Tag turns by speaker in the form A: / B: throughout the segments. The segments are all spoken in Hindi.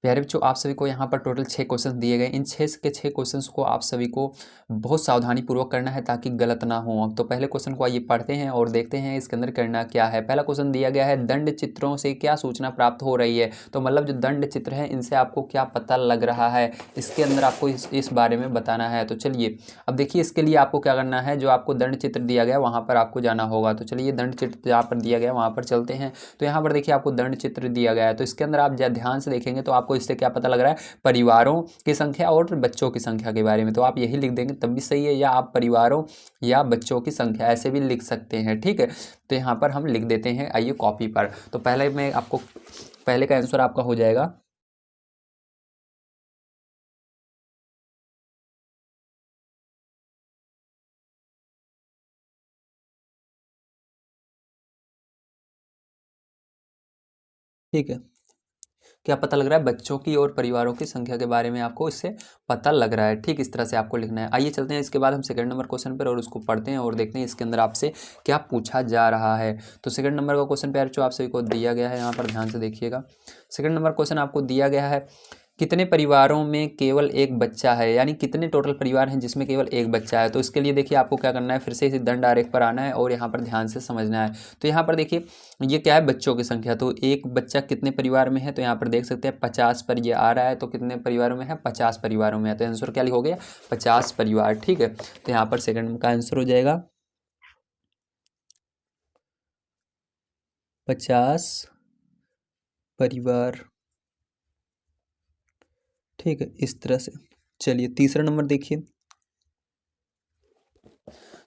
A: प्यारे बच्चों, आप सभी को यहाँ पर टोटल 6 क्वेश्चन दिए गए। इन 6 के 6 क्वेश्चंस को आप सभी को बहुत सावधानी पूर्वक करना है ताकि गलत ना हो। तो पहले क्वेश्चन को आइए पढ़ते हैं और देखते हैं इसके अंदर करना क्या है। पहला क्वेश्चन दिया गया है, दंड चित्रों से क्या सूचना प्राप्त हो रही है। तो मतलब जो दंड चित्र है इनसे आपको क्या पता लग रहा है, इसके अंदर आपको इस बारे में बताना है। तो चलिए अब देखिए, इसके लिए आपको क्या करना है, जो आपको दंड चित्र दिया गया वहाँ पर आपको जाना होगा। तो चलिए दंड चित्र जहाँ पर दिया गया वहाँ पर चलते हैं। तो यहाँ पर देखिए आपको दंड चित्र दिया गया है, तो इसके अंदर आप ध्यान से देखेंगे तो आपको इससे क्या पता लग रहा है, परिवारों की संख्या और बच्चों की संख्या के बारे में। तो आप यही लिख देंगे तब भी सही है, या आप परिवारों या बच्चों की संख्या ऐसे भी लिख सकते हैं। ठीक है, तो यहाँ पर हम लिख देते हैं, आइए कॉपी पर। तो पहले मैं आपको पहले का आंसर आपका हो जाएगा ठीक है, क्या पता लग रहा है, बच्चों की और परिवारों की संख्या के बारे में आपको इससे पता लग रहा है। ठीक इस तरह से आपको लिखना है। आइए चलते हैं इसके बाद हम सेकंड नंबर क्वेश्चन पर और उसको पढ़ते हैं और देखते हैं इसके अंदर आपसे क्या पूछा जा रहा है। तो सेकंड नंबर का क्वेश्चन प्यारे जो आप सभी को दिया गया है, यहाँ पर ध्यान से देखिएगा। सेकंड नंबर क्वेश्चन आपको दिया गया है, कितने परिवारों में केवल एक बच्चा है, यानी कितने टोटल परिवार हैं जिसमें केवल एक बच्चा है। तो इसके लिए देखिए आपको क्या करना है, फिर से इसी दंड आरेख पर आना है और यहाँ पर ध्यान से समझना है। तो यहाँ पर देखिए ये क्या है, बच्चों की संख्या। तो एक बच्चा कितने परिवार में है, तो यहाँ पर देख सकते हैं 50 पर ये आ रहा है। तो कितने परिवारों में है, 50 परिवारों में है। तो आंसर क्या हो गया, 50 परिवार। ठीक है, तो यहाँ पर सेकंड का आंसर हो जाएगा 50 परिवार। ठीक है, इस तरह से। चलिए तीसरा नंबर देखिए।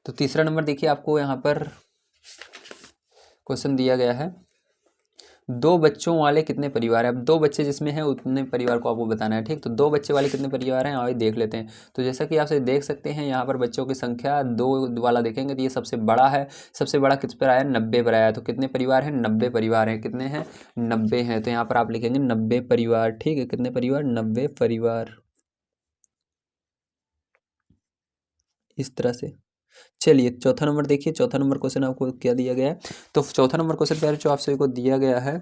A: तो तीसरा नंबर देखिए, आपको यहाँ पर क्वेश्चन दिया गया है, दो बच्चों वाले कितने परिवार हैं। अब दो बच्चे जिसमें हैं उतने परिवार को आपको बताना है। ठीक, तो दो बच्चे वाले कितने परिवार हैं आइए देख लेते हैं। तो जैसा कि आप देख सकते हैं यहाँ पर बच्चों की संख्या दो वाला देखेंगे तो ये सबसे बड़ा है। सबसे बड़ा किस पर आया, 90 पर आया। तो कितने परिवार हैं, 90 परिवार हैं। कितने हैं, 90 हैं। तो यहाँ पर आप लिखेंगे 90 परिवार। ठीक है, कितने परिवार, 90 परिवार, इस तरह से। चलिए चौथा नंबर देखिए। चौथा नंबर क्वेश्चन आपको क्या दिया गया है। तो चौथा नंबर क्वेश्चन प्यारे जो आप सभी को दिया गया है,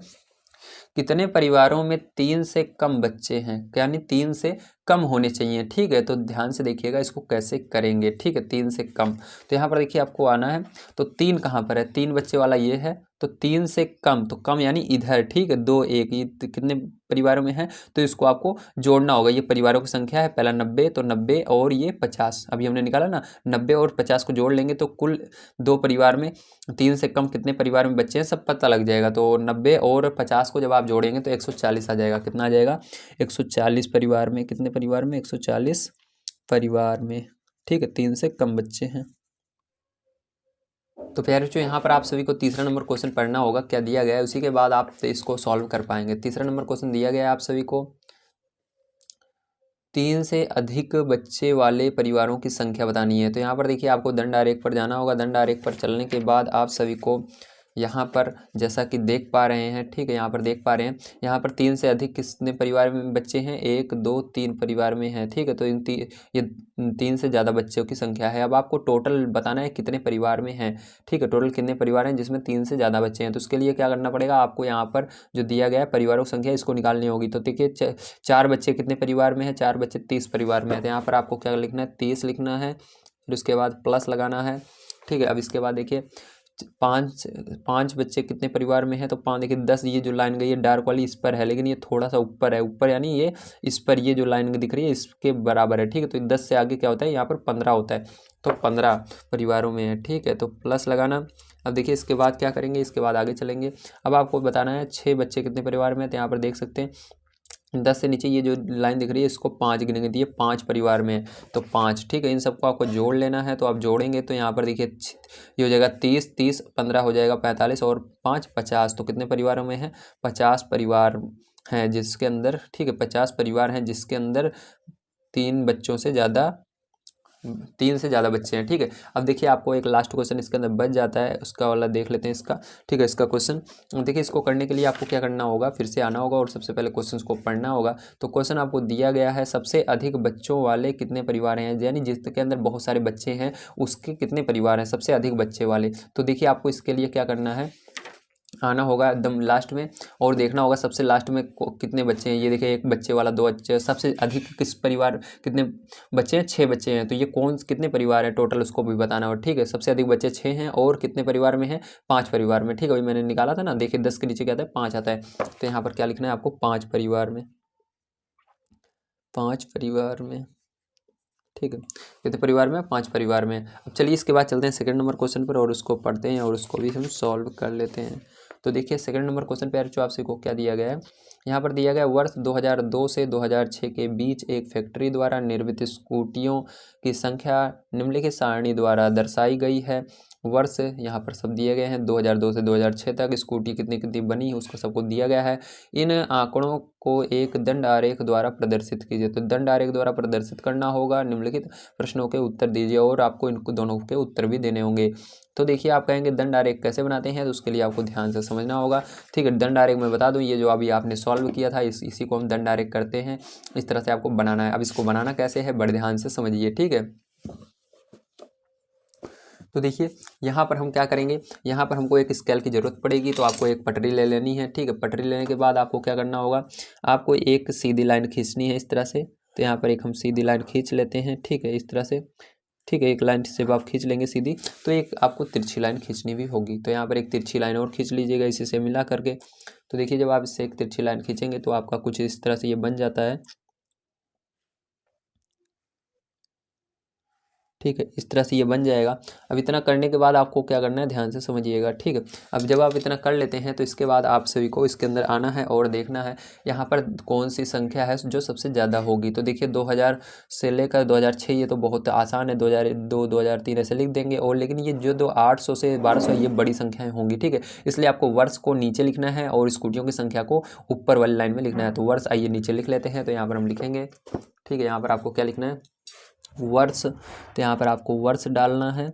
A: कितने परिवारों में 3 से कम बच्चे हैं, यानी 3 से कम होने चाहिए। ठीक है, तो ध्यान से देखिएगा इसको कैसे करेंगे। ठीक है, 3 से कम। तो यहाँ पर देखिए आपको आना है, तो 3 कहाँ पर है, 3 बच्चे वाला ये है। तो 3 से कम, तो कम यानी इधर। ठीक है, 2 1 ये कितने परिवारों में है, तो इसको आपको जोड़ना होगा। ये परिवारों की संख्या है, पहला 90, तो 90 और ये 50 अभी हमने निकाला ना, 90 और 50 को जोड़ लेंगे तो कुल दो परिवार में 3 से कम कितने परिवार में बच्चे हैं सब पता लग जाएगा। तो 90 और 50 को जब आप जोड़ेंगे तो 140 आ जाएगा। कितना आ जाएगा, 140 परिवार में। कितने परिवार में, 140 परिवार में। ठीक है, 3 से कम बच्चे हैं। तो प्यारे बच्चों, यहाँ पर आप सभी को तीसरा नंबर क्वेश्चन पढ़ना होगा, क्या दिया गया है, उसी के बाद आप इसको सॉल्व कर पाएंगे। तीसरा नंबर क्वेश्चन दिया गया है आप सभी को, 3 से अधिक बच्चे वाले परिवारों की संख्या बतानी है। तो यहाँ पर देखिए आपको दंड आरेख पर जाना होगा। दंड आरेख पर चलने के बाद आप सभी को यहाँ पर जैसा कि देख पा रहे हैं, ठीक है, यहाँ पर देख पा रहे हैं, यहाँ पर 3 से अधिक कितने परिवार में बच्चे हैं, 1 2 3 परिवार में हैं। ठीक है, तो ये 3 से ज़्यादा बच्चों की संख्या है। अब आपको टोटल बताना है कितने परिवार में हैं। ठीक है, टोटल कितने परिवार हैं जिसमें 3 से ज़्यादा बच्चे हैं। तो उसके लिए क्या करना पड़ेगा, आपको यहाँ पर जो दिया गया है परिवारों की संख्या इसको निकालनी होगी। तो देखिए 4 बच्चे कितने परिवार में है, 4 बच्चे 30 परिवार में है। तो यहाँ पर आपको क्या लिखना है, 30 लिखना है, फिर उसके बाद प्लस लगाना है। ठीक है, अब इसके बाद देखिए 5 बच्चे कितने परिवार में है, तो 5 देखिए 10, ये जो लाइन गई है डार्क वाली इस पर है, लेकिन ये थोड़ा सा ऊपर है, ऊपर यानी ये इस पर, ये जो लाइन दिख रही है इसके बराबर है। ठीक है, तो 10 से आगे क्या होता है, यहाँ पर 15 होता है। तो 15 परिवारों में है। ठीक है, तो प्लस लगाना। अब देखिए इसके बाद क्या करेंगे, इसके बाद आगे चलेंगे। अब आपको बताना है 6 बच्चे कितने परिवार में है। तो यहाँ पर देख सकते हैं 10 से नीचे ये जो लाइन दिख रही है इसको 5 गिनेंगे, तो ये 5 परिवार में है, तो 5। ठीक है, इन सबको आपको जोड़ लेना है। तो आप जोड़ेंगे तो यहाँ पर देखिए ये हो जाएगा 30 30 15 हो जाएगा 45 और 5 50। तो कितने परिवारों में है, 50 परिवार हैं जिसके अंदर, ठीक है, 50 परिवार हैं जिसके अंदर 3 से ज़्यादा बच्चे हैं। ठीक है, अब देखिए आपको एक लास्ट क्वेश्चन इसके अंदर बच जाता है, उसका वाला देख लेते हैं इसका। ठीक है, इसका क्वेश्चन देखिए, इसको करने के लिए आपको क्या करना होगा, फिर से आना होगा और सबसे पहले क्वेश्चन को पढ़ना होगा। तो क्वेश्चन आपको दिया गया है, सबसे अधिक बच्चों वाले कितने परिवार हैं, यानी जिसके अंदर बहुत सारे बच्चे हैं उसके कितने परिवार हैं सबसे अधिक बच्चे वाले। तो देखिए आपको इसके लिए क्या करना है, आना होगा एकदम लास्ट में और देखना होगा सबसे लास्ट में कितने बच्चे हैं। ये देखिए एक बच्चे वाला, दो बच्चे, सबसे अधिक किस परिवार कितने बच्चे हैं, 6 बच्चे हैं। तो ये कौन कितने परिवार है टोटल उसको भी बताना होगा, ठीक है। सबसे अधिक बच्चे 6 हैं और कितने परिवार में हैं, 5 परिवार में, ठीक है। अभी मैंने निकाला था ना, देखिए 10 के नीचे क्या आता है, 5 आता है। तो यहाँ पर क्या लिखना है आपको, 5 परिवार में, 5 परिवार में, ठीक है। कितने परिवार में, 5 परिवार में। अब चलिए इसके बाद चलते हैं सेकंड नंबर क्वेश्चन पर और उसको पढ़ते हैं और उसको भी हम सॉल्व कर लेते हैं। तो देखिए सेकंड नंबर क्वेश्चन पे जो आपसे को क्या दिया गया है, यहाँ पर दिया गया वर्ष 2002 से 2006 के बीच एक फैक्ट्री द्वारा निर्मित स्कूटियों की संख्या निम्नलिखित सारणी द्वारा दर्शाई गई है। वर्ष यहाँ पर सब दिए गए हैं, 2002 से 2006 तक स्कूटी कितनी कितनी बनी उसको सबको दिया गया है। इन आंकड़ों को एक दंड आरेख द्वारा प्रदर्शित कीजिए। तो दंड आरेख द्वारा प्रदर्शित करना होगा, निम्नलिखित प्रश्नों के उत्तर दीजिए और आपको इनको दोनों के उत्तर भी देने होंगे। तो देखिए आप कहेंगे दंड आरेख कैसे बनाते हैं, तो उसके लिए आपको ध्यान से समझना होगा, ठीक है। दंड आरेख मैं बता दूं, ये जो अभी आपने सॉल्व किया था इसी को हम दंड आरेख करते हैं। इस तरह से आपको बनाना है। अब इसको बनाना कैसे है बड़े ध्यान से समझिए, ठीक है। तो देखिए यहाँ पर हम क्या करेंगे, यहाँ पर हमको एक स्केल की ज़रूरत पड़ेगी। तो आपको एक पटरी ले लेनी है, ठीक है। पटरी लेने के बाद आपको क्या करना होगा, आपको एक सीधी लाइन खींचनी है इस तरह से। तो यहाँ पर एक हम सीधी लाइन खींच लेते हैं, ठीक है, इस तरह से, ठीक है। एक लाइन से आप खींच लेंगे सीधी, तो एक आपको तिरछी लाइन खींचनी भी होगी। तो यहाँ पर एक तिरछी लाइन और खींच लीजिएगा इसी से मिला करके। तो देखिए जब आप इससे एक तिरछी लाइन खींचेंगे तो आपका कुछ इस तरह से ये बन जाता है, ठीक है। इस तरह से ये बन जाएगा। अब इतना करने के बाद आपको क्या करना है, ध्यान से समझिएगा, ठीक है। अब जब आप इतना कर लेते हैं तो इसके बाद आप सभी को इसके अंदर आना है और देखना है यहाँ पर कौन सी संख्या है जो सबसे ज़्यादा होगी। तो देखिए 2000 से लेकर 2006 ये तो बहुत आसान है, 2002 2003 ऐसे लिख देंगे। और लेकिन ये जो 800 से 1200 ये बड़ी संख्याएँ होंगी, ठीक है। इसलिए आपको वर्ष को नीचे लिखना है और स्कूटियों की संख्या को ऊपर वाली लाइन में लिखना है। तो वर्ष आइए नीचे लिख लेते हैं। तो यहाँ पर हम लिखेंगे, ठीक है। यहाँ पर आपको क्या लिखना है, वर्ष। तो यहाँ पर आपको वर्ष डालना है,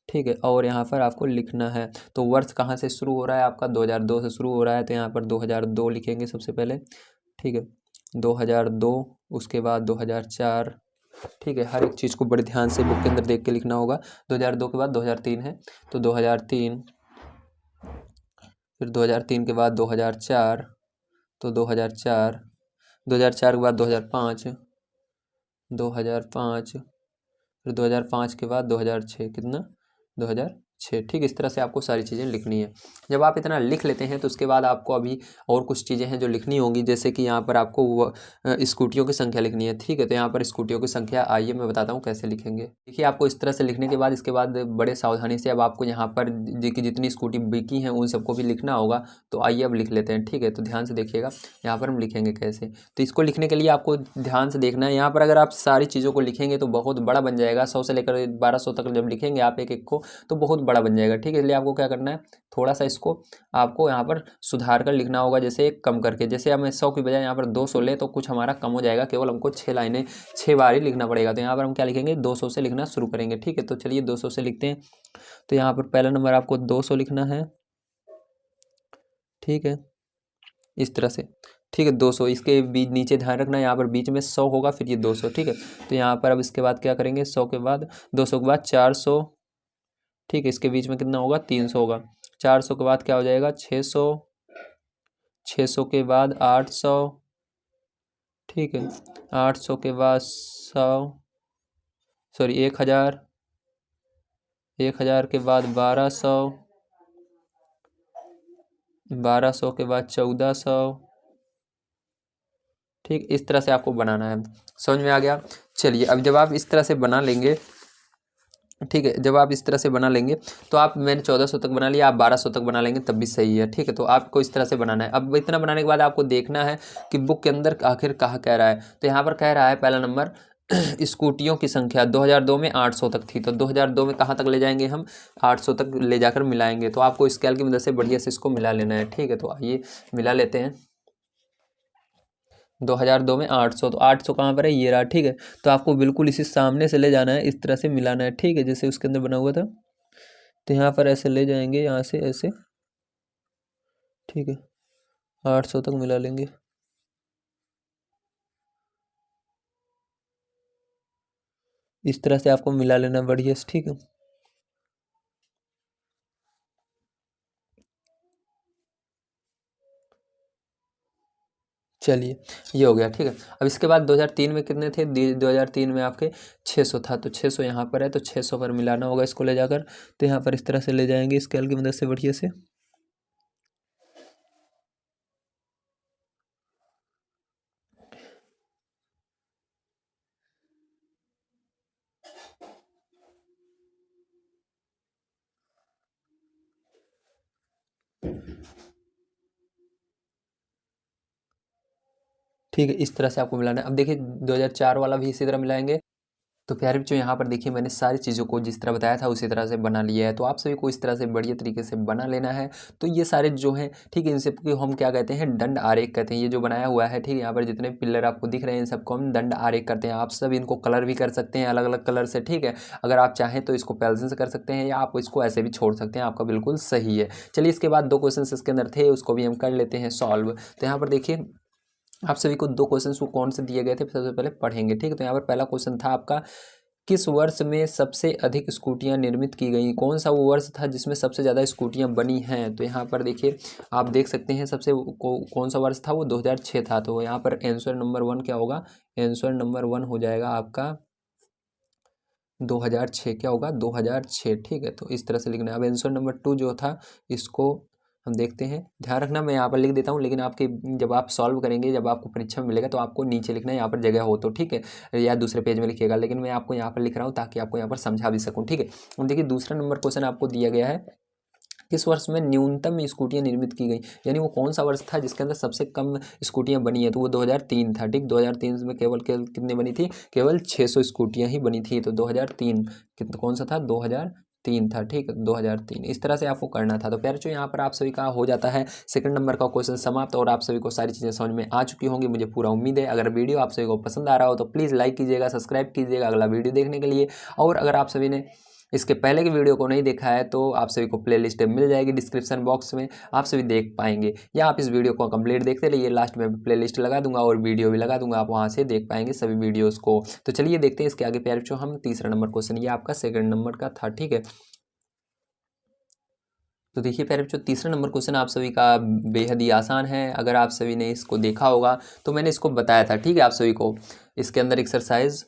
A: ठीक है। और यहाँ पर आपको लिखना है, तो वर्ष कहाँ से शुरू हो रहा है आपका, 2002 से शुरू हो रहा है। तो यहाँ पर 2002 लिखेंगे सबसे पहले, ठीक है। 2002, उसके बाद 2004, ठीक है। हर एक चीज़ को बड़े ध्यान से बुक के अंदर देख के लिखना होगा। 2002 के बाद 2003 है, तो 2003, फिर 2003 के बाद 2004, तो 2004, 2004 के बाद 2005, 2005, फिर 2005 के बाद 2006, कितना, 2006, ठीक। इस तरह से आपको सारी चीज़ें लिखनी है। जब आप इतना लिख लेते हैं तो उसके बाद आपको अभी और कुछ चीज़ें हैं जो लिखनी होंगी, जैसे कि यहाँ पर आपको स्कूटियों की संख्या लिखनी है, ठीक है। तो यहाँ पर स्कूटियों की संख्या आइए मैं बताता हूँ कैसे लिखेंगे। देखिए आपको इस तरह से लिखने के बाद इसके बाद बड़े सावधानी से अब आपको यहाँ पर जितनी स्कूटी बिकी हैं उन सबको भी लिखना होगा। तो आइए अब लिख लेते हैं, ठीक है। तो ध्यान से देखिएगा यहाँ पर हम लिखेंगे कैसे। तो इसको लिखने के लिए आपको ध्यान से देखना है। यहाँ पर अगर आप सारी चीज़ों को लिखेंगे तो बहुत बड़ा बन जाएगा, 100 से लेकर 1200 तक जब लिखेंगे आप एक एक को तो बहुत बड़ा बन जाएगा, ठीक है। इसलिए आपको क्या करना है, थोड़ा सा इसको आपको यहाँ पर सुधार कर लिखना होगा, जैसे कम करके। जैसे हमें 100 की बजाय यहाँ पर 200 ले तो कुछ हमारा कम हो जाएगा, केवल हमको 6 लाइनें 6 बार ही लिखना पड़ेगा। तो यहाँ पर हम क्या लिखेंगे, 200 से लिखना शुरू करेंगे, ठीक है। तो चलिए 200 से लिखते हैं। तो यहाँ पर पहला नंबर आपको 200 लिखना है, ठीक है, इस तरह से, ठीक है। 200 इसके बीच नीचे ध्यान रखना, यहाँ पर बीच में 100 होगा फिर ये 200, ठीक है। तो यहाँ पर अब इसके बाद क्या करेंगे, 100 के बाद 200 के बाद 400, ठीक है। इसके बीच में कितना होगा, 300 होगा। 400 के बाद क्या हो जाएगा, 600, 600 के बाद 800, ठीक है। 800 के बाद 100, सॉरी 1000, 1000 के बाद 1200, 1200 के बाद 1400, ठीक। इस तरह से आपको बनाना है, समझ में आ गया। चलिए अब जब आप इस तरह से बना लेंगे, ठीक है, जब आप इस तरह से बना लेंगे तो आप, मैंने 1400 तक बना लिया, आप 1200 तक बना लेंगे तब भी सही है, ठीक है। तो आपको इस तरह से बनाना है। अब इतना बनाने के बाद आपको देखना है कि बुक के अंदर आखिर कहाँ कह रहा है। तो यहाँ पर कह रहा है पहला नंबर स्कूटियों की संख्या 2002 में 800 तक थी। तो 2002 में कहाँ तक ले जाएंगे हम, 800 तक ले जाकर मिलाएंगे। तो आपको स्केल की मदद से बढ़िया से इसको मिला लेना है, ठीक है। तो आइए मिला लेते हैं। 2002 में 800, तो 800 कहाँ पर है, ये रहा, ठीक है। तो आपको बिल्कुल इसी सामने से ले जाना है, इस तरह से मिलाना है, ठीक है, जैसे उसके अंदर बना हुआ था। तो यहाँ पर ऐसे ले जाएंगे, यहाँ से ऐसे, ठीक है, 800 तक मिला लेंगे। इस तरह से आपको मिला लेना बढ़िया से, ठीक है। चलिए ये हो गया, ठीक है। अब इसके बाद 2003 में कितने थे? 2003 में आपके 600 था, तो 600 यहाँ पर है, तो 600 पर मिलाना होगा इसको ले जाकर। तो यहाँ पर इस तरह से ले जाएंगे स्केल की मदद से बढ़िया से। ठीक है, इस तरह से आपको मिलाना है। अब देखिए 2004 वाला भी इसी तरह मिलाएंगे। तो प्यारे बच्चों, यहाँ पर देखिए मैंने सारी चीज़ों को जिस तरह बताया था उसी तरह से बना लिया है। तो आप सभी को इस तरह से बढ़िया तरीके से बना लेना है। तो ये सारे जो हैं, ठीक है, इन सबको हम क्या कहते हैं? दंड आरेख कहते हैं। ये जो बनाया हुआ है, ठीक है, यहाँ पर जितने पिलर आपको दिख रहे हैं इन सबको हम दंड आरेख करते हैं। आप सब इनको कलर भी कर सकते हैं अलग अलग कलर से, ठीक है। अगर आप चाहें तो इसको पेंसिल से कर सकते हैं या आप इसको ऐसे भी छोड़ सकते हैं, आपका बिल्कुल सही है। चलिए इसके बाद 2 क्वेश्चन इसके अंदर थे, उसको भी हम कर लेते हैं सॉल्व। तो यहाँ पर देखिए आप सभी को 2 क्वेश्चन को कौन से दिए गए थे सबसे पहले पढ़ेंगे, ठीक है। तो यहाँ पर पहला क्वेश्चन था आपका, किस वर्ष में सबसे अधिक स्कूटियां निर्मित की गई? कौन सा वो वर्ष था जिसमें सबसे ज़्यादा स्कूटियां बनी हैं? तो यहाँ पर देखिए आप देख सकते हैं सबसे कौन सा वर्ष था? वो 2006 था। तो यहाँ पर आंसर नंबर 1 क्या होगा? आंसर नंबर 1 हो जाएगा आपका 2006। क्या होगा? 2006, ठीक है। तो इस तरह से लिखना है। अब आंसर नंबर 2 जो था इसको हम देखते हैं। ध्यान रखना मैं यहाँ पर लिख देता हूँ, लेकिन आपके जब आप सॉल्व करेंगे, जब आपको परीक्षा में मिलेगा तो आपको नीचे लिखना है, यहाँ पर जगह हो तो, ठीक है, या दूसरे पेज में लिखिएगा। लेकिन मैं आपको यहाँ पर लिख रहा हूँ ताकि आपको यहाँ पर समझा भी सकूँ, ठीक है। अब देखिए दूसरा नंबर क्वेश्चन आपको दिया गया है, किस वर्ष में न्यूनतम स्कूटियां निर्मित की गई? यानी वो कौन सा वर्ष था जिसके अंदर सबसे कम स्कूटियां बनी है? तो वो 2003 था, ठीक। 2003 में केवल कितनी बनी थी? केवल 600 स्कूटियां ही बनी थी। तो 2003 कौन सा था? 2003 था, ठीक है, 2003। इस तरह से आपको करना था। तो प्यारे बच्चों यहाँ पर आप सभी का हो जाता है सेकंड नंबर का क्वेश्चन समाप्त, और आप सभी को सारी चीज़ें समझ में आ चुकी होंगी, मुझे पूरा उम्मीद है। अगर वीडियो आप सभी को पसंद आ रहा हो तो प्लीज़ लाइक कीजिएगा, सब्सक्राइब कीजिएगा अगला वीडियो देखने के लिए। और अगर आप सभी ने इसके पहले की वीडियो को नहीं देखा है तो आप सभी को प्लेलिस्ट मिल जाएगी डिस्क्रिप्शन बॉक्स में, आप सभी देख पाएंगे, या आप इस वीडियो को कंप्लीट देखते रहिए, लास्ट में प्लेलिस्ट लगा दूंगा और वीडियो भी लगा दूंगा, आप वहां से देख पाएंगे सभी वीडियोस को। तो चलिए देखते हैं इसके आगे प्यारे बच्चों हम तीसरा नंबर क्वेश्चन, ये आपका सेकंड नंबर का था, ठीक है। तो देखिए प्यारे बच्चों तीसरा नंबर क्वेश्चन आप सभी का बेहद ही आसान है। अगर आप सभी ने इसको देखा होगा तो मैंने इसको बताया था, ठीक है, आप सभी को। इसके अंदर एक्सरसाइज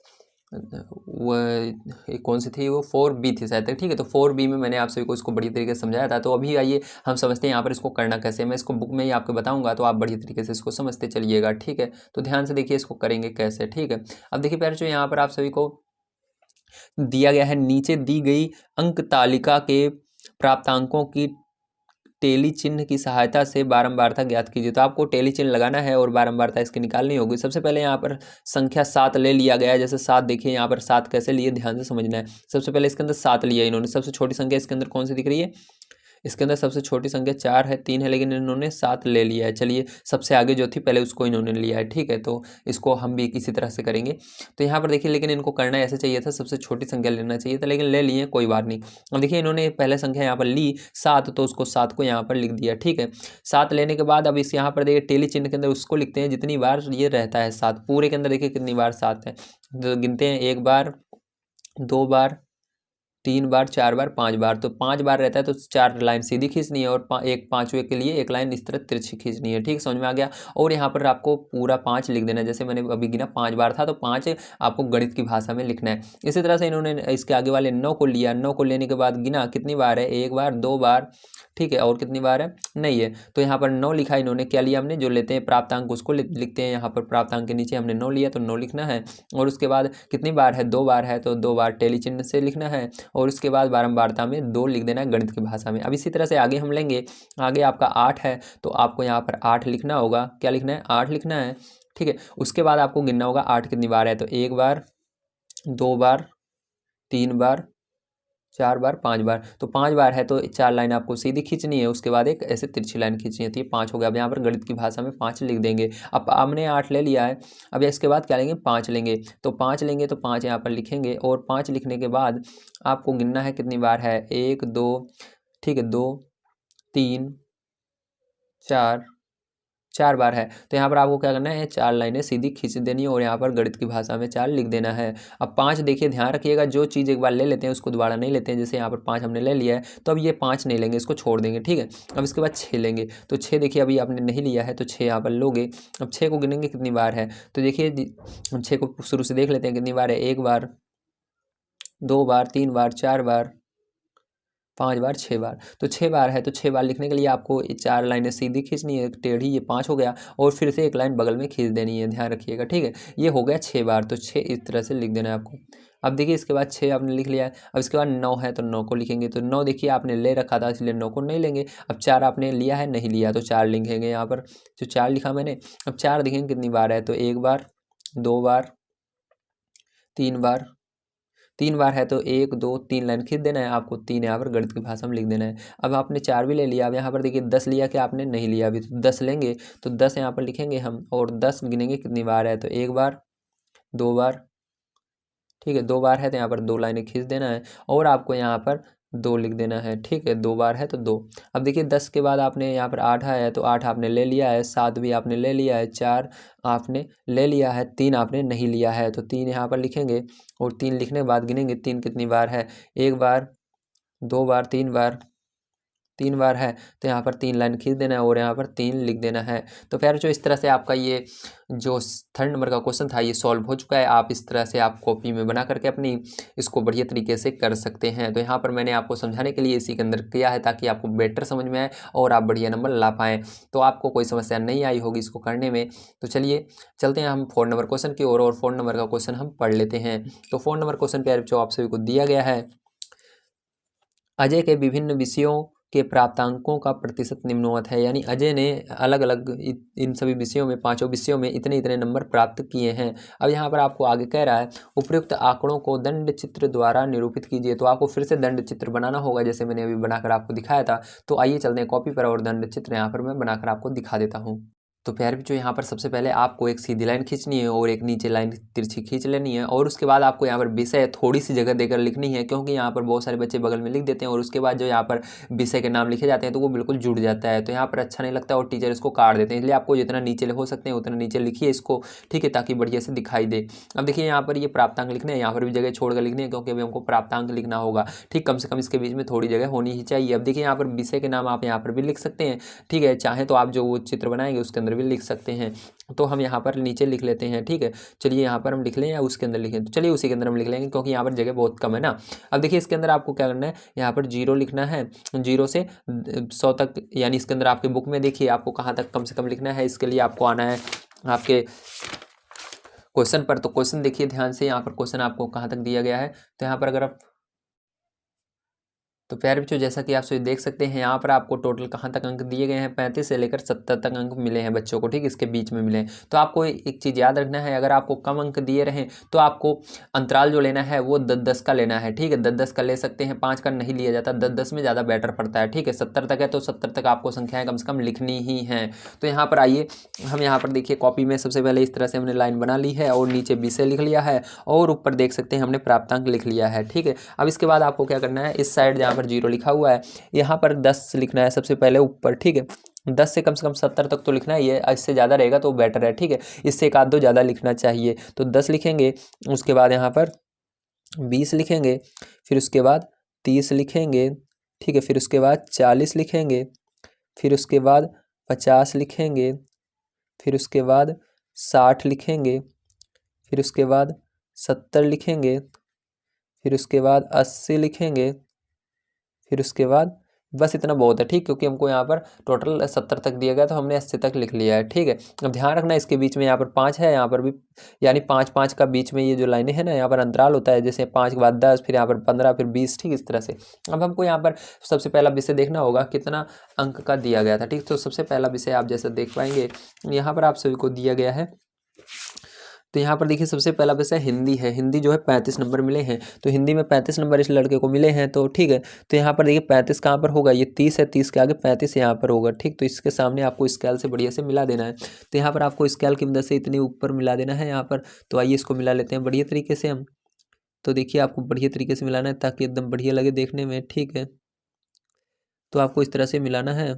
A: वो कौन सी थी? वो 4B थी शायद, ठीक है। तो 4B में मैंने आप सभी को इसको बढ़िया तरीके से समझाया था। तो अभी आइए हम समझते हैं यहाँ पर इसको करना कैसे है। मैं इसको बुक में ही आपको बताऊंगा, तो आप बढ़िया तरीके से इसको समझते चलिएगा, ठीक है। तो ध्यान से देखिए इसको करेंगे कैसे, ठीक है। अब देखिए प्यारे बच्चों यहाँ पर आप सभी को दिया गया है, नीचे दी गई अंक तालिका के प्राप्तांकों की टेली चिन्ह की सहायता से बारंबारता ज्ञात कीजिए। तो आपको टेली चिन्ह लगाना है और बारंबारता इसकी निकालनी होगी। सबसे पहले यहाँ पर संख्या 7 ले लिया गया है। जैसे 7 देखिए यहाँ पर 7 कैसे लिए, ध्यान से समझना है। सबसे पहले इसके अंदर 7 लिया इन्होंने। सबसे छोटी संख्या इसके अंदर कौन सी दिख रही है? इसके अंदर सबसे छोटी संख्या 4 है, 3 है, लेकिन इन्होंने 7 ले लिया है। चलिए सबसे आगे जो थी पहले उसको इन्होंने लिया है, ठीक है। तो इसको हम भी इसी तरह से करेंगे। तो यहाँ पर देखिए, लेकिन इनको करना ऐसे चाहिए था, सबसे छोटी संख्या लेना चाहिए था, लेकिन ले लिए, कोई बात नहीं। अब देखिए इन्होंने पहले संख्या यहाँ पर ली 7, तो उसको 7 को यहाँ पर लिख दिया, ठीक है। 7 लेने के बाद अब इस यहाँ पर देखिए टेली चिन्ह के अंदर उसको लिखते हैं जितनी बार ये रहता है 7। पूरे के अंदर देखिए कितनी बार 7 है, तो गिनते हैं 1 बार, 2 बार, 3 बार, 4 बार, 5 बार। तो 5 बार रहता है तो 4 लाइन सीधी खींचनी है, और एक 5वें के लिए एक लाइन इस तरह तिरछी खींचनी है, ठीक, समझ में आ गया। और यहाँ पर आपको पूरा 5 लिख देना है। जैसे मैंने अभी गिना 5 बार था, तो 5 आपको गणित की भाषा में लिखना है। इसी तरह से इन्होंने इसके आगे वाले 9 को लिया। 9 को लेने के बाद गिना कितनी बार है, 1 बार, 2 बार, ठीक है, और कितनी बार है, नहीं है। तो यहाँ पर 9 लिखा इन्होंने। क्या लिया हमने? जो लेते हैं प्राप्तांक उसको लिखते हैं। यहाँ पर प्राप्तांक के नीचे हमने 9 लिया, तो 9 लिखना है। और उसके बाद कितनी बार है? 2 बार है, तो 2 बार टेली चिन्ह से लिखना है। और उसके बाद बारंबारता में 2 लिख देना है गणित की भाषा में। अब इसी तरह से आगे हम लेंगे। आगे आपका 8 है, तो आपको यहाँ पर 8 लिखना होगा। क्या लिखना है? 8 लिखना है, ठीक है। उसके बाद आपको गिनना होगा 8 कितनी बार है। तो 1 बार, 2 बार, 3 बार, 4 बार, 5 बार। तो 5 बार है तो 4 लाइन आपको सीधी खींचनी है, उसके बाद एक ऐसे तिरछी लाइन खींचनी होती है। 5 हो गया। अब यहाँ पर गणित की भाषा में 5 लिख देंगे। अब हमने 8 ले लिया है। अब इसके बाद क्या लेंगे? 5 लेंगे। तो 5 लेंगे तो 5 यहाँ पर लिखेंगे, और 5 लिखने के बाद आपको गिनना है कितनी बार है। 1, 2, ठीक है, 2, 3, 4, 4 बार है। तो यहाँ पर आपको क्या करना है, 4 लाइनें सीधी खींच देनी है और यहाँ पर गणित की भाषा में 4 लिख देना है। अब 5 देखिए ध्यान रखिएगा, जो चीज़ एक बार ले लेते हैं उसको दोबारा नहीं लेते हैं। जैसे यहाँ पर 5 हमने ले लिया है तो अब ये 5 नहीं लेंगे, इसको छोड़ देंगे, ठीक है। अब इसके बाद 6 लेंगे, तो 6 देखिए अभी आपने नहीं लिया है तो 6 यहाँ पर लोगे। अब 6 को गिनेंगे कितनी बार है, तो देखिए हम 6 को शुरू से देख लेते हैं कितनी बार है। 1 बार, 2 बार, 3 बार, 4 बार, 5 बार, 6 बार। तो 6 बार है, तो 6 बार लिखने के लिए आपको 4 लाइनें सीधी खींचनी है, टेढ़ी, ये 5 हो गया, और फिर से एक लाइन बगल में खींच देनी है, ध्यान रखिएगा, ठीक है। ये हो गया 6 बार, तो 6 इस तरह से लिख देना है आपको। अब देखिए इसके बाद 6 आपने लिख लिया है। अब इसके बाद 9 है तो 9 को लिखेंगे, तो 9 देखिए आपने ले रखा था इसलिए 9 को नहीं लेंगे। अब 4 आपने लिया है, नहीं लिया, तो 4 लिखेंगे यहाँ पर, जो 4 लिखा मैंने। अब 4 देखेंगे कितनी बार है, तो 1 बार, 2 बार, 3 बार, 3 बार है तो 1 2 3 लाइन खींच देना है आपको, 3 यहाँ पर गणित की भाषा में लिख देना है। अब आपने 4 भी ले लिया। अब यहाँ पर देखिए 10 लिया कि आपने नहीं लिया अभी, तो 10 लेंगे, तो 10 यहाँ पर लिखेंगे हम, और 10 गिनेंगे कितनी बार है, तो 1 बार, 2 बार, ठीक है, 2 बार है तो यहाँ पर 2 लाइनें खींच देना है, और आपको यहाँ पर 2 लिख देना है, ठीक है। 2 बार है तो 2। अब देखिए 10 के बाद आपने यहाँ पर 8 है तो 8 आपने ले लिया है, 7 भी आपने ले लिया है, 4 आपने ले लिया है, 3 आपने नहीं लिया है, तो 3 यहाँ पर लिखेंगे, और 3 लिखने के बाद गिनेंगे 3 कितनी बार है। 1 बार, 2 बार, 3 बार, 3 बार है तो यहाँ पर 3 लाइन खींच देना है, और यहाँ पर 3 लिख देना है। तो फिर जो इस तरह से आपका ये जो 3rd नंबर का क्वेश्चन था ये सॉल्व हो चुका है। आप इस तरह से आप कॉपी में बना करके अपनी इसको बढ़िया तरीके से कर सकते हैं। तो यहाँ पर मैंने आपको समझाने के लिए इसी के अंदर किया है, ताकि आपको बेटर समझ में आए और आप बढ़िया नंबर ला पाएँ। तो आपको कोई समस्या नहीं आई होगी इसको करने में। तो चलिए चलते हैं हम 4 नंबर क्वेश्चन की ओर, और 4 नंबर का क्वेश्चन हम पढ़ लेते हैं। तो 4 नंबर क्वेश्चन पर जो आप सभी को दिया गया है, अजय के विभिन्न विषयों के प्राप्तांकों का प्रतिशत निम्नवत है। यानी अजय ने अलग अलग इन सभी विषयों में, 5 विषयों में इतने इतने नंबर प्राप्त किए हैं। अब यहाँ पर आपको आगे कह रहा है उपयुक्त आंकड़ों को दंड चित्र द्वारा निरूपित कीजिए। तो आपको फिर से दंड चित्र बनाना होगा, जैसे मैंने अभी बनाकर आपको दिखाया था। तो आइए चलते हैं कॉपी पर, और दंड चित्र यहाँ पर मैं बनाकर आपको दिखा देता हूँ। तो प्यारे बच्चों यहाँ पर सबसे पहले आपको एक सीधी लाइन खींचनी है और एक नीचे लाइन तिरछी खींच लेनी है, और उसके बाद आपको यहाँ पर विषय थोड़ी सी जगह देकर लिखनी है, क्योंकि यहाँ पर बहुत सारे बच्चे बगल में लिख देते हैं और उसके बाद जो यहाँ पर विषय के नाम लिखे जाते हैं तो वो बिल्कुल जुड़ जाता है, तो यहाँ पर अच्छा नहीं लगता और टीचर इसको काट देते हैं। इसलिए आपको जितना नीचे हो सकते हैं उतना नीचे लिखिए इसको, ठीक है, ताकि बढ़िया से दिखाई दे। अब देखिए यहाँ पर ये प्राप्तांक लिखने हैं, यहाँ पर भी जगह छोड़कर लिखनी है, क्योंकि अभी हमको प्राप्तांक लिखना होगा, ठीक, कम से कम इसके बीच में थोड़ी जगह होनी ही चाहिए। अब देखिए यहाँ पर विषय के नाम आप यहाँ पर भी लिख सकते हैं, ठीक है, चाहे तो आप जो वो चित्र बनाएंगे उसके अंदर भी लिख सकते हैं। तो हम यहाँ पर नीचे लिख लेते हैं, ठीक है। चलिए यहाँ पर हम लिख लें या उसके अंदर लिखें, तो चलिए उसी के अंदर हम लिख लेंगे, क्योंकि यहाँ पर जगह बहुत कम है ना। अब देखिए इसके अंदर आपको क्या करना है, यहाँ पर 0 लिखना है, 0 से 100 तक, यानी इसके अंदर आपके बुक में देखिए आपको कहाँ तक कम से कम लिखना है। इसके लिए आपको आना है आपके क्वेश्चन पर। तो क्वेश्चन देखिए ध्यान से, यहाँ पर क्वेश्चन आपको कहाँ तक दिया गया है। तो यहाँ पर अगर आप, तो प्यारे बच्चों जैसा कि आप सभी देख सकते हैं यहाँ पर आपको टोटल कहाँ तक अंक दिए गए हैं, 35 से लेकर 70 तक अंक मिले हैं बच्चों को, ठीक, इसके बीच में मिले हैं। तो आपको एक चीज़ याद रखना है, अगर आपको कम अंक दिए रहें तो आपको अंतराल जो लेना है वो 10-10 का लेना है, ठीक है, 10-10 का ले सकते हैं, 5 का नहीं लिया जाता, 10-10 में ज़्यादा बेटर पड़ता है, ठीक है। 70 तक है तो 70 तक आपको संख्याएँ कम से कम लिखनी ही हैं। तो यहाँ पर आइए हम यहाँ पर देखिए कॉपी में सबसे पहले इस तरह से हमने लाइन बना ली है, और नीचे विषय लिख लिया है, और ऊपर देख सकते हैं हमने प्राप्तांक लिख लिया है, ठीक है। अब इसके बाद आपको क्या करना है, इस साइड जहाँ पर 0 लिखा हुआ है यहाँ पर 10 लिखना है सबसे पहले ऊपर, ठीक है। 10 से कम 70 तक तो लिखना है, ये इससे ज़्यादा रहेगा तो बेटर है, ठीक है, इससे एक आध दो ज़्यादा लिखना चाहिए। तो 10 लिखेंगे, उसके बाद यहाँ पर 20 लिखेंगे, फिर उसके बाद 30 लिखेंगे, ठीक है, फिर उसके बाद 40 लिखेंगे, फिर उसके बाद 50 लिखेंगे, फिर उसके बाद 60 लिखेंगे, फिर उसके बाद 70 लिखेंगे, फिर उसके बाद 80 लिखेंगे, फिर उसके बाद बस इतना बहुत है, ठीक, क्योंकि हमको यहाँ पर टोटल 70 तक दिया गया तो हमने 80 तक लिख लिया है, ठीक है। अब ध्यान रखना इसके बीच में यहाँ पर 5 है, यहाँ पर भी, यानी 5-5 का बीच में ये जो लाइनें हैं ना, यहाँ पर अंतराल होता है, जैसे 5 के बाद 10, फिर यहाँ पर 15, फिर 20, ठीक, इस तरह से। अब हमको यहाँ पर सबसे पहला विषय देखना होगा कितना अंक का दिया गया था, ठीक। तो सबसे पहला विषय आप जैसे देख पाएंगे यहाँ पर आप सभी को दिया गया है। तो यहाँ पर देखिए सबसे पहला विषय हिंदी है, हिंदी जो है 35 नंबर मिले हैं, तो हिंदी में 35 नंबर इस लड़के को मिले हैं, तो ठीक है। तो यहाँ पर देखिए 35 कहाँ पर होगा, ये 30 है, 30 के आगे 35 यहाँ पर होगा, ठीक। तो इसके सामने आपको स्केल से बढ़िया से मिला देना है। तो यहाँ पर आपको स्केल की मदद से इतनी ऊपर मिला देना है यहाँ पर। तो आइए इसको मिला लेते हैं बढ़िया तरीके से हम। तो देखिए आपको बढ़िया तरीके से मिलाना है ताकि एकदम बढ़िया लगे देखने में, ठीक है। तो आपको इस तरह से मिलाना है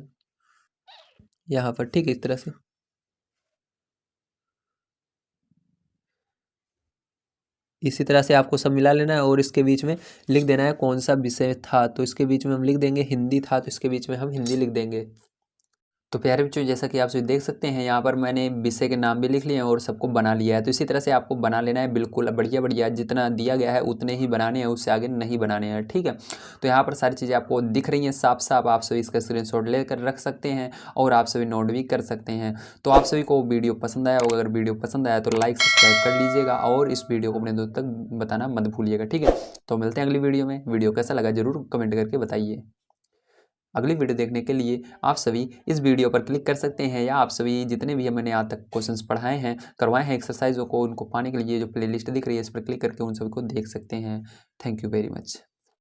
A: यहाँ पर, ठीक है, इस तरह से। इसी तरह से आपको सब मिला लेना है और इसके बीच में लिख देना है कौन सा विषय था। तो इसके बीच में हम लिख देंगे हिंदी था, तो इसके बीच में हम हिंदी लिख देंगे। तो प्यारे बच्चों, जैसा कि आप सभी देख सकते हैं यहाँ पर मैंने विषय के नाम भी लिख लिए हैं और सबको बना लिया है। तो इसी तरह से आपको बना लेना है, बिल्कुल बढ़िया बढ़िया, जितना दिया गया है उतने ही बनाने हैं, उससे आगे नहीं बनाने हैं, ठीक है। तो यहाँ पर सारी चीज़ें आपको दिख रही हैं साफ साफ, आप सभी इसका स्क्रीनशॉट लेकर रख सकते हैं और आप सभी नोट भी कर सकते हैं। तो आप सभी को वीडियो पसंद आया होगा, अगर वीडियो पसंद आया तो लाइक सब्सक्राइब कर लीजिएगा और इस वीडियो को अपने दोस्तों तक बताना मत भूलिएगा, ठीक है। तो मिलते हैं अगली वीडियो में। वीडियो कैसा लगा जरूर कमेंट करके बताइए। अगली वीडियो देखने के लिए आप सभी इस वीडियो पर क्लिक कर सकते हैं, या आप सभी जितने भी मैंने आज तक क्वेश्चंस पढ़ाए हैं, करवाए हैं एक्सरसाइजों को, उनको पाने के लिए जो प्लेलिस्ट दिख रही है इस पर क्लिक करके उन सभी को देख सकते हैं। Thank you very much.